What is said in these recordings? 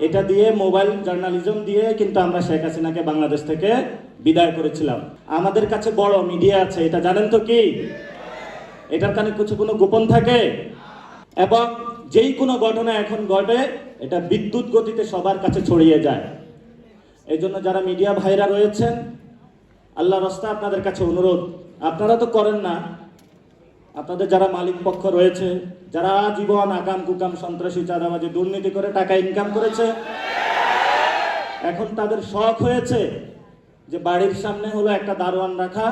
এটা দিয়ে mobile journalism দিয়ে কিন্তু আমরা শেখ হাসিনাকে বাংলাদেশ থেকে বিদায় করেছিলাম। আমাদের কাছে বড় মিডিয়া আছে, এটা জানেন তো কি? এটার কানে কোনো গোপন থাকে? এবং যেই কোনো ঘটনা এখন ঘটে এটা বিদ্যুৎ গতিতে সবার কাছে ছড়িয়ে যায়। এই জন্য যারা মিডিয়া ভাইরা রয়েছেন, আল্লাহর রাস্তায় আপনাদের কাছে অনুরোধ, আপনারা তো করেন না, আপনাদের যারা মালিক পক্ষ রয়েছে, যারা জীবন আকাম কুকাম সন্ত্রাসী চাঁদাবাজি দুর্নীতি করে টাকা ইনকাম করেছে, এখন তাদের শখ হয়েছে যে বাড়ির সামনে হলো একটা দারোয়ান রাখা,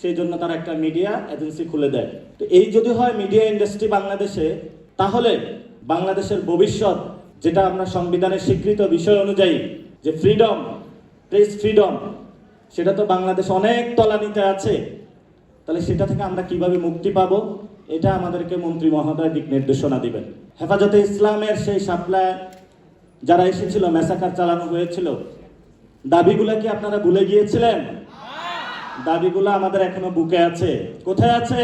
সেই জন্য তারা একটা মিডিয়া এজেন্সি খুলে দেয়। তো এই যদি হয় মিডিয়া ইন্ডাস্ট্রি বাংলাদেশে, তাহলে বাংলাদেশের ভবিষ্যৎ, যেটা আমরা সংবিধানের স্বীকৃত বিষয় অনুযায়ী যে ফ্রিডম, প্রেস ফ্রিডম, সেটা তো বাংলাদেশ অনেক তলানিতে আছে। তাহলে সেটা থেকে আমরা কিভাবে মুক্তি পাবো, এটা আমাদেরকে মন্ত্রী মহোদয় দিক নির্দেশনা দিবেন। হেফাজতে ইসলামের সেই সাপ্লায় যারা এসেছিল, ম্যাসাকার চালানো হয়েছিল, দাবিগুলো কি আপনারা ভুলে গিয়েছিলেন? দাবিগুলো আমাদের এখনো বুকে আছে। কোথায় আছে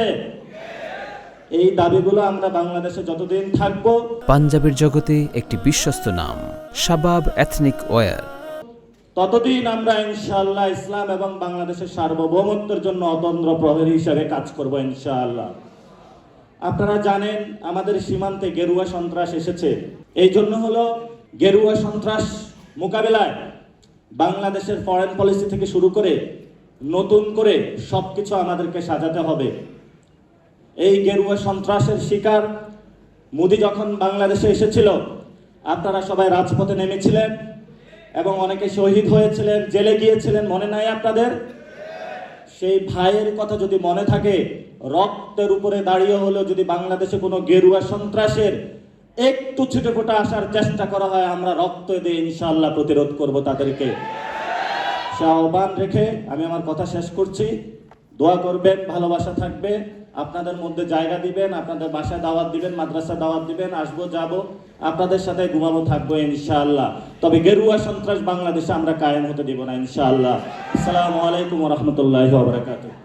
এই দাবিগুলো? আমরা বাংলাদেশে যতদিন থাকবো, পাঞ্জাবের জগতে একটি বিশ্বস্ত নাম শাবাব এথনিক ওয়্যার, ততদিন আমরা ইনশাআল্লাহ ইসলাম এবং বাংলাদেশের সার্বভৌমত্বের জন্য অতন্দ্র প্রহরী হিসেবে কাজ করব ইনশাআল্লাহ। আপনারা জানেন আমাদের সীমান্তে গেরুয়া সন্ত্রাস এসেছে। এই জন্য হলো গেরুয়া সন্ত্রাস মোকাবেলায় বাংলাদেশের ফরেন পলিসি থেকে শুরু করে নতুন করে সবকিছু আমাদেরকে সাজাতে হবে। এই গেরুয়া সন্ত্রাসের শিকার মোদি যখন বাংলাদেশে এসেছিল, আপনারা সবাই রাজপথে নেমেছিলেন এবং অনেকে শহীদ হয়েছিলেন, জেলে গিয়েছিলেন, মনে নাই আপনাদের? সেই ভাইয়ের কথা যদি মনে থাকে, রক্তের উপরে দাঁড়িয়ে হলেও যদি বাংলাদেশে কোনো গেরুয়া সন্ত্রাসের একটু ছিটেফোঁটা আসার চেষ্টা করা হয়, আমরা রক্ত দিয়ে ইনশাআল্লাহ প্রতিরোধ করব তাদেরকে। সে আহ্বান রেখে আমি আমার কথা শেষ করছি। দোয়া করবেন, ভালোবাসা থাকবে, আপনাদের মধ্যে জায়গা দিবেন, আপনাদের বাসায় দাওয়াত দিবেন, মাদ্রাসা দাওয়াত দিবেন, আসবো যাব, আপনাদের সাথে ঘুমাবো থাকবো ইনশাআল্লাহ। তবে গেরুয়া সন্ত্রাস বাংলাদেশে আমরা কায়েম হতে দিব না ইনশাআল্লাহ। আসসালামু আলাইকুম ওয়া রাহমাতুল্লাহি ওয়া বারাকাতুহু।